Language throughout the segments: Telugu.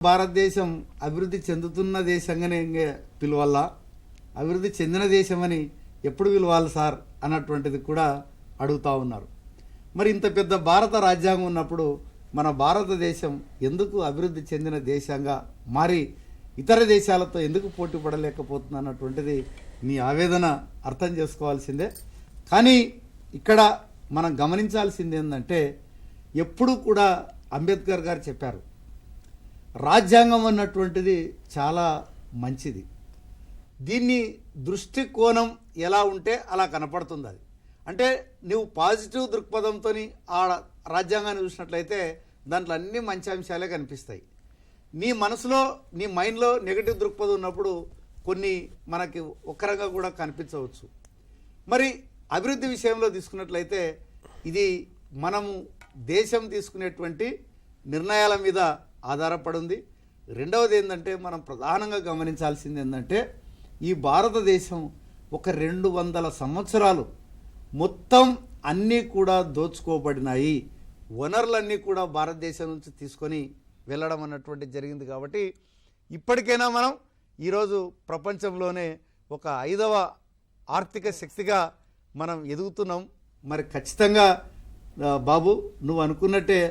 భారతదేశం అభివృద్ధి చెందుతున్న దేశంగానే పిలవాలా, అభివృద్ధి చెందిన దేశమని ఎప్పుడు పిలవాలి సార్ అన్నటువంటిది కూడా అడుగుతూ ఉన్నారు. మరి ఇంత పెద్ద భారత రాజ్యాంగం ఉన్నప్పుడు మన భారతదేశం ఎందుకు అభివృద్ధి చెందిన దేశంగా మారి ఇతర దేశాలతో ఎందుకు పోటీ పడలేకపోతుంది అన్నటువంటిది మీ ఆవేదన అర్థం చేసుకోవాల్సిందే. కానీ ఇక్కడ మనం గమనించాల్సింది ఏంటంటే, ఎప్పుడు కూడా అంబేద్కర్ గారు చెప్పారు, రాజ్యాంగం అన్నటువంటిది చాలా మంచిది. దీన్ని దృష్టికోణం ఎలా ఉంటే అలా కనపడుతుంది. అది అంటే నువ్వు పాజిటివ్ దృక్పథంతో ఆ రాజ్యాంగాన్ని చూసినట్లయితే దాంట్లో అన్ని మంచి అంశాలే కనిపిస్తాయి. నీ మనసులో నీ మైండ్లో నెగటివ్ దృక్పథం ఉన్నప్పుడు కొన్ని మనకి ఒక్కరంగా కూడా కనిపించవచ్చు. మరి అభివృద్ధి విషయంలో తీసుకున్నట్లయితే ఇది మనము దేశం తీసుకునేటువంటి నిర్ణయాల మీద ఆధారపడి ఉంది. రెండవది ఏంటంటే, మనం ప్రధానంగా గమనించాల్సింది ఏంటంటే, ఈ భారతదేశం ఒక 200 సంవత్సరాలు మొత్తం అన్నీ కూడా దోచుకోబడినాయి. వనరులన్నీ కూడా భారతదేశం నుంచి తీసుకొని వెళ్ళడం అన్నటువంటి జరిగింది. కాబట్టి ఇప్పటికైనా మనం ఈరోజు ప్రపంచంలోనే ఒక 5వ ఆర్థిక శక్తిగా మనం ఎదుగుతున్నాం. మరి ఖచ్చితంగా బాబు, నువ్వు అనుకున్నట్టే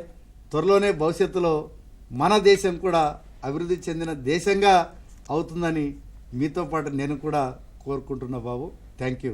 త్వరలోనే భవిష్యత్తులో మన దేశం కూడా అభివృద్ధి చెందిన దేశంగా అవుతుందని మీతో పాటు నేను కూడా కోరుకుంటున్నా బాబు. Thank you.